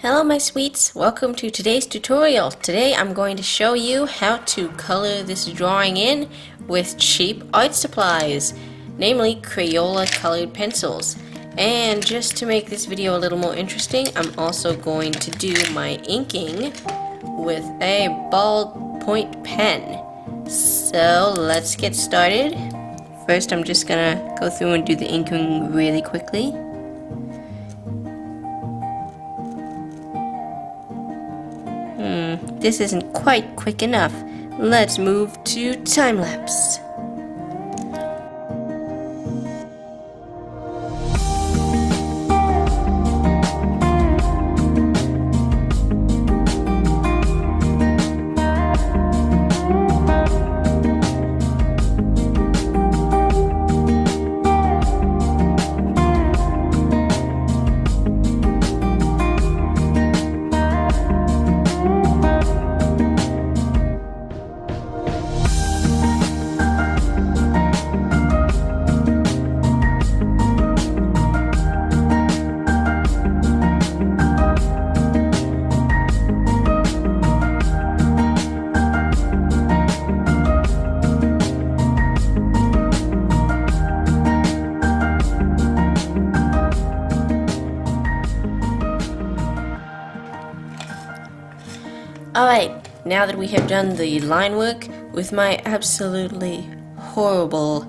Hello my sweets, welcome to today's tutorial. Today I'm going to show you how to color this drawing in with cheap art supplies, namely Crayola colored pencils. And just to make this video a little more interesting, I'm also going to do my inking with a ballpoint pen. So let's get started. First I'm just gonna go through and do the inking really quickly. This isn't quite quick enough. Let's move to time-lapse. Alright, now that we have done the line work with my absolutely horrible,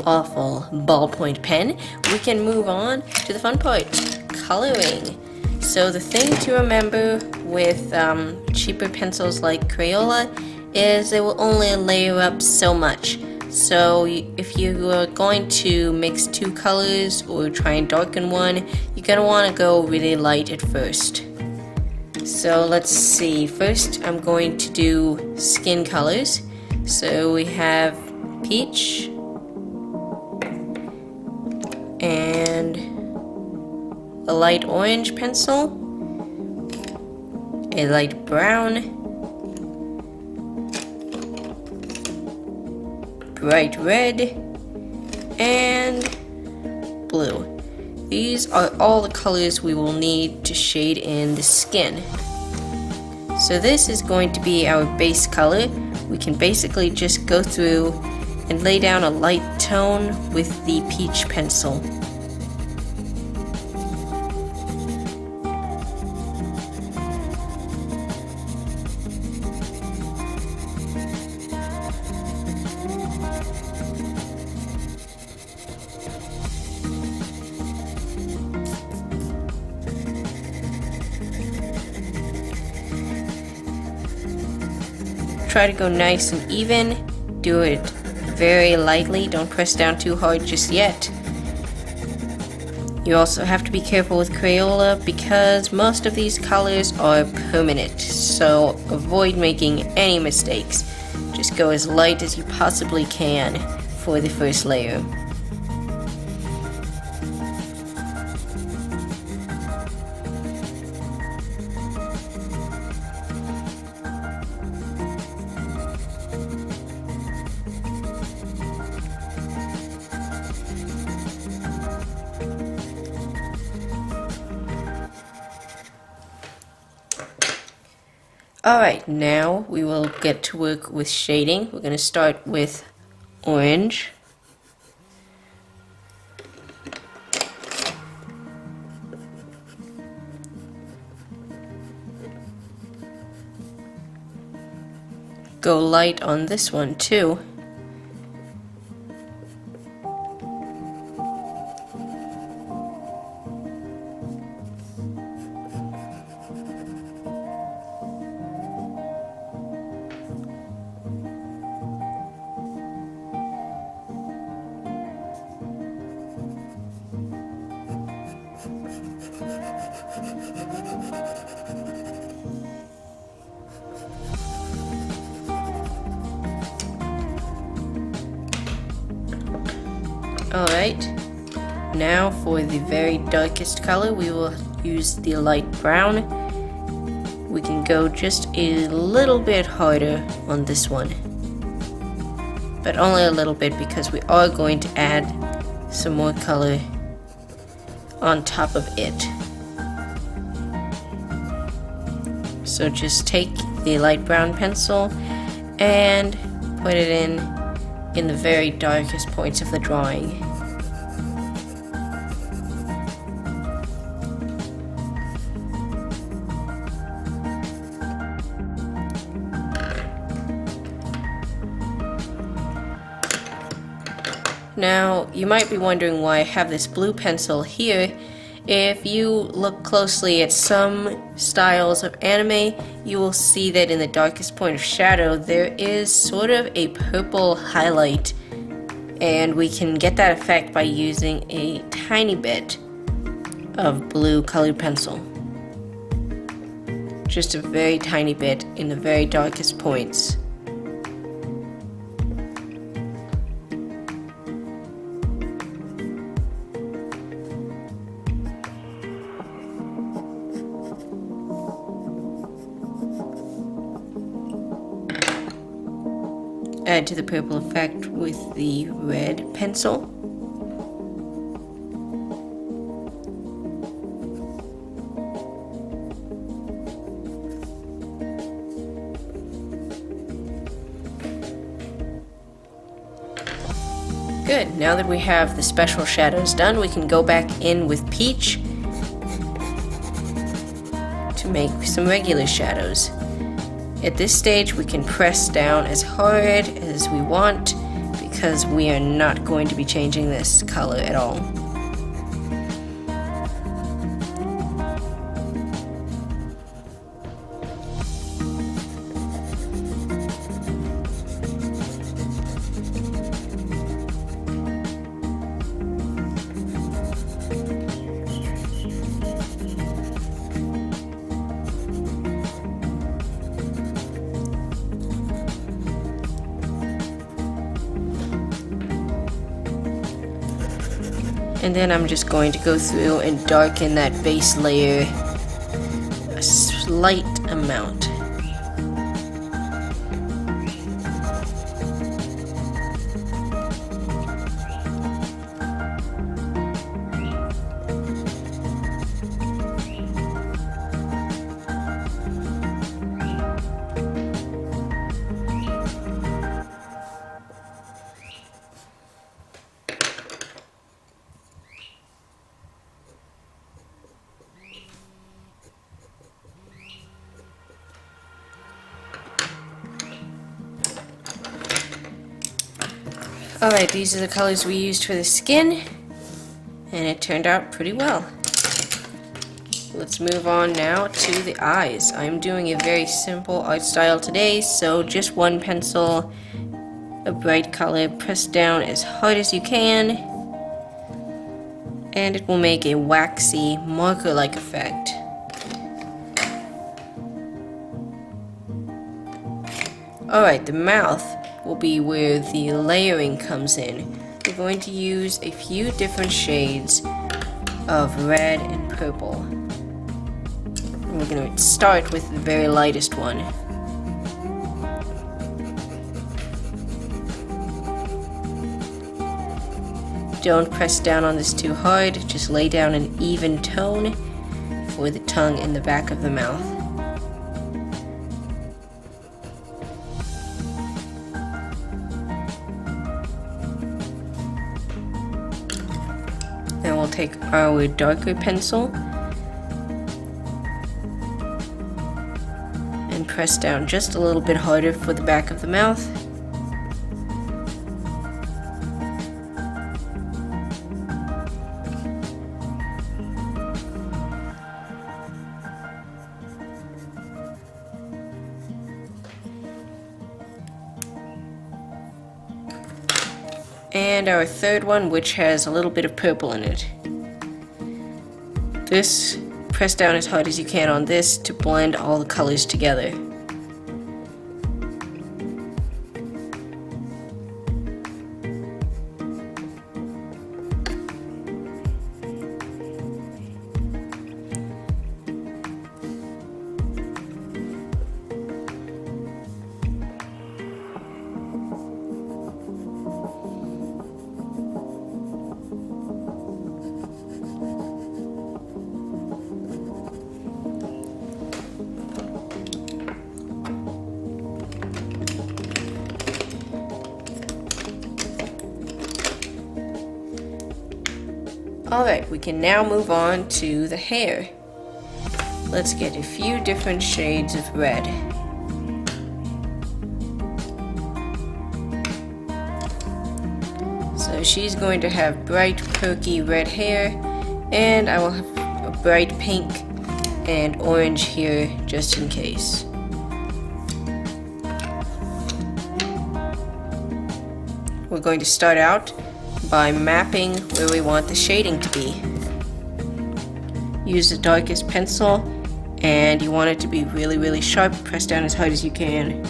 awful ballpoint pen, we can move on to the fun part, coloring. So the thing to remember with cheaper pencils like Crayola is they will only layer up so much. So if you are going to mix two colors or try and darken one, you're going to want to go really light at first. So let's see, first I'm going to do skin colors. So we have peach and a light orange pencil, a light brown, bright red, and blue. These are all the colors we will need to shade in the skin. So this is going to be our base color. We can basically just go through and lay down a light tone with the peach pencil. Try to go nice and even. Do it very lightly. Don't press down too hard just yet. You also have to be careful with Crayola because most of these colors are permanent. So avoid making any mistakes. Just go as light as you possibly can for the first layer. Alright, now we will get to work with shading. We're going to start with orange. Go light on this one too. Alright, now for the very darkest color we will use the light brown. We can go just a little bit harder on this one, but only a little bit because we are going to add some more color on top of it. So just take the light brown pencil and put it in the very darkest points of the drawing. Now, you might be wondering why I have this blue pencil here. If you look closely at some styles of anime, you will see that in the darkest point of shadow, there is sort of a purple highlight, and we can get that effect by using a tiny bit of blue colored pencil. Just a very tiny bit in the very darkest points. Add to the purple effect with the red pencil. Good, now that we have the special shadows done, we can go back in with Peach to make some regular shadows. At this stage, we can press down as hard as we want because we are not going to be changing this color at all. And then I'm just going to go through and darken that base layer a slight amount. Alright, these are the colors we used for the skin, and it turned out pretty well. Let's move on now to the eyes. I'm doing a very simple art style today, so just one pencil, a bright color, press down as hard as you can, and it will make a waxy, marker-like effect. Alright, the mouth will be where the layering comes in. We're going to use a few different shades of red and purple. And we're going to start with the very lightest one. Don't press down on this too hard, just lay down an even tone for the tongue and the back of the mouth. Then we'll take our darker pencil and press down just a little bit harder for the back of the mouth. And our third one, which has a little bit of purple in it. This, press down as hard as you can on this to blend all the colors together. Alright, we can now move on to the hair. Let's get a few different shades of red. So she's going to have bright, perky red hair, and I will have a bright pink and orange here just in case. We're going to start out by mapping where we want the shading to be. Use the darkest pencil, and you want it to be really, really sharp. Press down as hard as you can.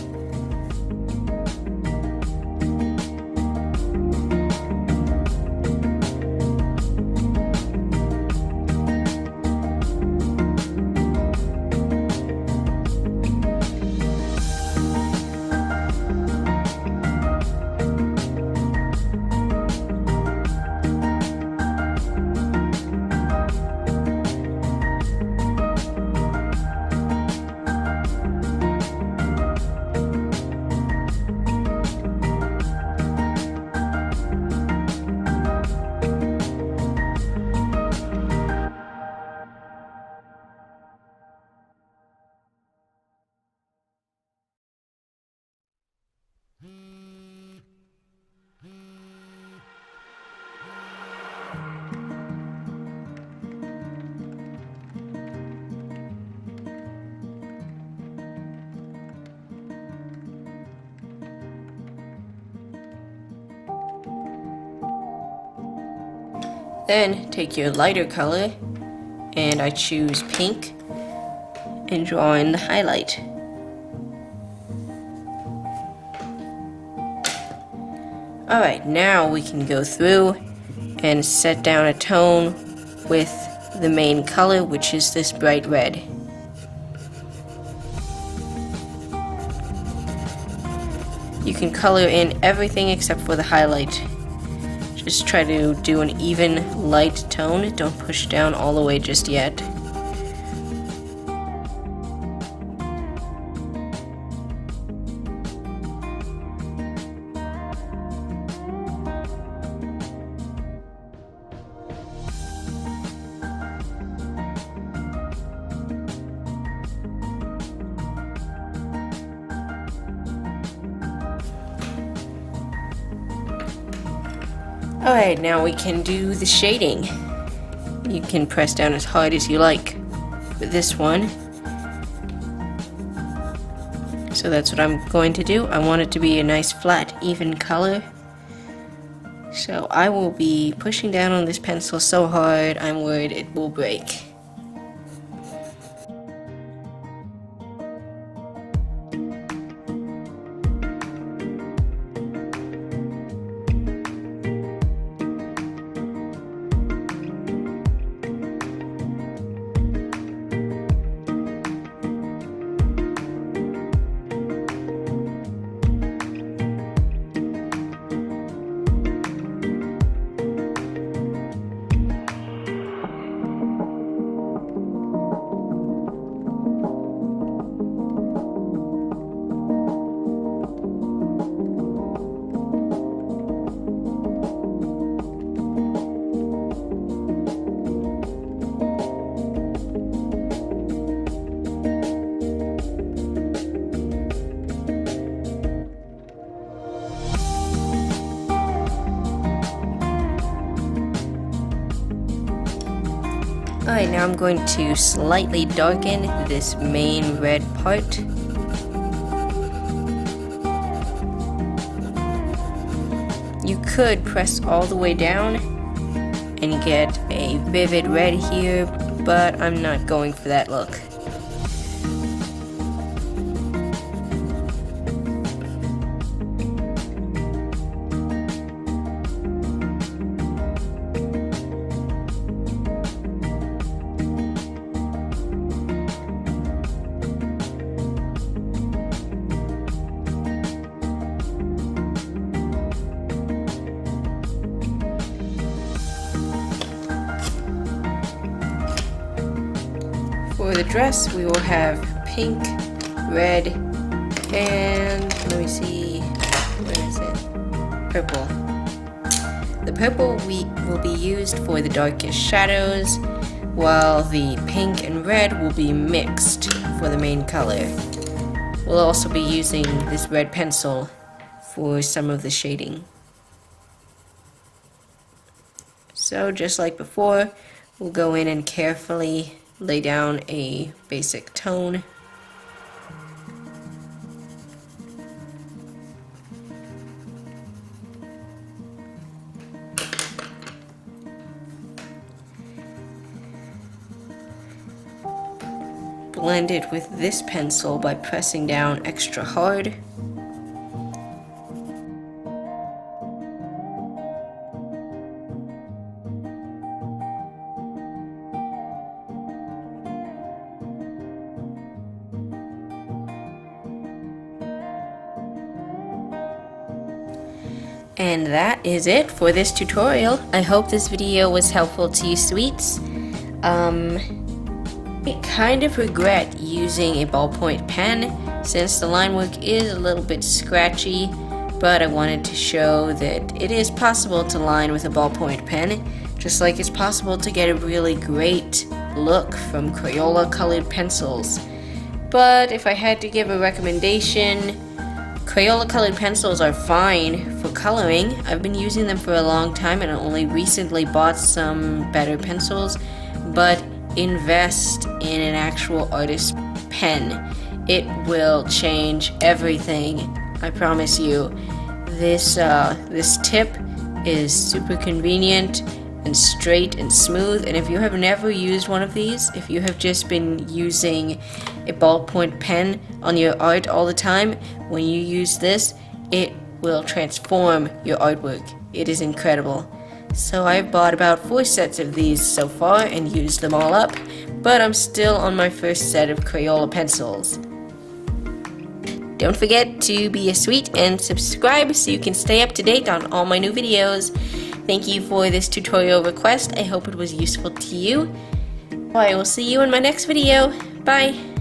Then take your lighter color, and I choose pink, and draw in the highlight. Alright, now we can go through and set down a tone with the main color, which is this bright red. You can color in everything except for the highlight. Just try to do an even light tone, don't push down all the way just yet. Alright, now we can do the shading. You can press down as hard as you like for this one. So that's what I'm going to do. I want it to be a nice flat, even color. So I will be pushing down on this pencil so hard I'm worried it will break. Alright, now I'm going to slightly darken this main red part. You could press all the way down and get a vivid red here, but I'm not going for that look. For the dress, we will have pink, red, and let me see, where is it? Purple. The purple will be used for the darkest shadows, while the pink and red will be mixed for the main color. We'll also be using this red pencil for some of the shading. So just like before, we'll go in and carefully lay down a basic tone. Blend it with this pencil by pressing down extra hard. And that is it for this tutorial. I hope this video was helpful to you sweets. I kind of regret using a ballpoint pen since the line work is a little bit scratchy, but I wanted to show that it is possible to line with a ballpoint pen, just like it's possible to get a really great look from Crayola colored pencils. But if I had to give a recommendation, Crayola colored pencils are fine for coloring. I've been using them for a long time and I only recently bought some better pencils, but invest in an actual artist's pen. It will change everything, I promise you. This tip is super convenient and straight and smooth, and if you have never used one of these, if you have just been using a ballpoint pen on your art all the time, when you use this, it will transform your artwork. It is incredible. So I've bought about 4 sets of these so far and used them all up, but I'm still on my first set of Crayola pencils. Don't forget to be a sweet and subscribe so you can stay up to date on all my new videos. Thank you for this tutorial request. I hope it was useful to you. I will see you in my next video. Bye!